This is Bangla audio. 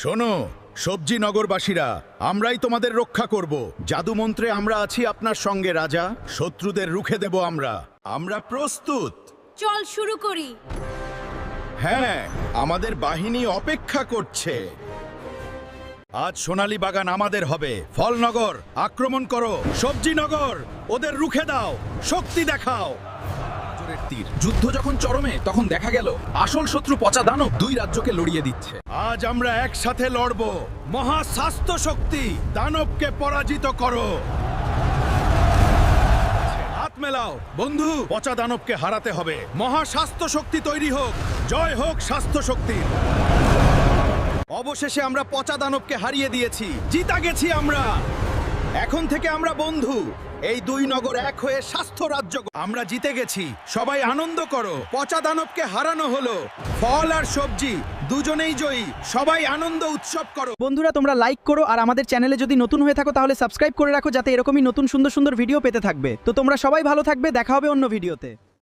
শোনো সবজি নগরবাসীরা, আমরাই তোমাদের রক্ষা করব। জাদু মন্ত্রে আমরা আছি আপনার সঙ্গে রাজা। শত্রুদের রুখে দেব আমরা প্রস্তুত। চল শুরু করি। হ্যাঁ, আমাদের বাহিনী অপেক্ষা করছে। আজ সোনালী বাগান আমাদের হবে। ফলনগর আক্রমণ করো। সবজি নগর ওদের রুখে দাও, শক্তি দেখাও। তীর যুদ্ধ যখন চরমে তখন দেখা গেল আসল শত্রু পচা দানব দুই রাজ্যকে লড়িয়ে দিচ্ছে। আজ আমরা একসাথে লড়ব। মহা স্বাস্থ্য শক্তি দানবকে পরাজিত করো। হাত মেলাও বন্ধু, পচা দানবকে হারাতে হবে। মহা স্বাস্থ্য শক্তি তৈরি হোক। জয় হোক স্বাস্থ্য শক্তির। অবশেষে আমরা পচা দানবকে হারিয়ে দিয়েছি, জিতা গেছি আমরা। এখন থেকে আমরা বন্ধু। এই দুই নগর এক হয়ে স্বাস্থ্য রাজ্য। আমরা জিতে গেছি, সবাই আনন্দ করো। পচা দানবকে হারানো হলো। ফল আর সবজি দুজনেই জয়ী। সবাই আনন্দ উৎসব করো। বন্ধুরা, তোমরা লাইক করো আর আমাদের চ্যানেলে যদি নতুন হয়ে থাকো তাহলে সাবস্ক্রাইব করে রাখো, যাতে এরকমই নতুন সুন্দর সুন্দর ভিডিও পেতে থাকবে। তো তোমরা সবাই ভালো থাকবে, দেখা হবে অন্য ভিডিওতে।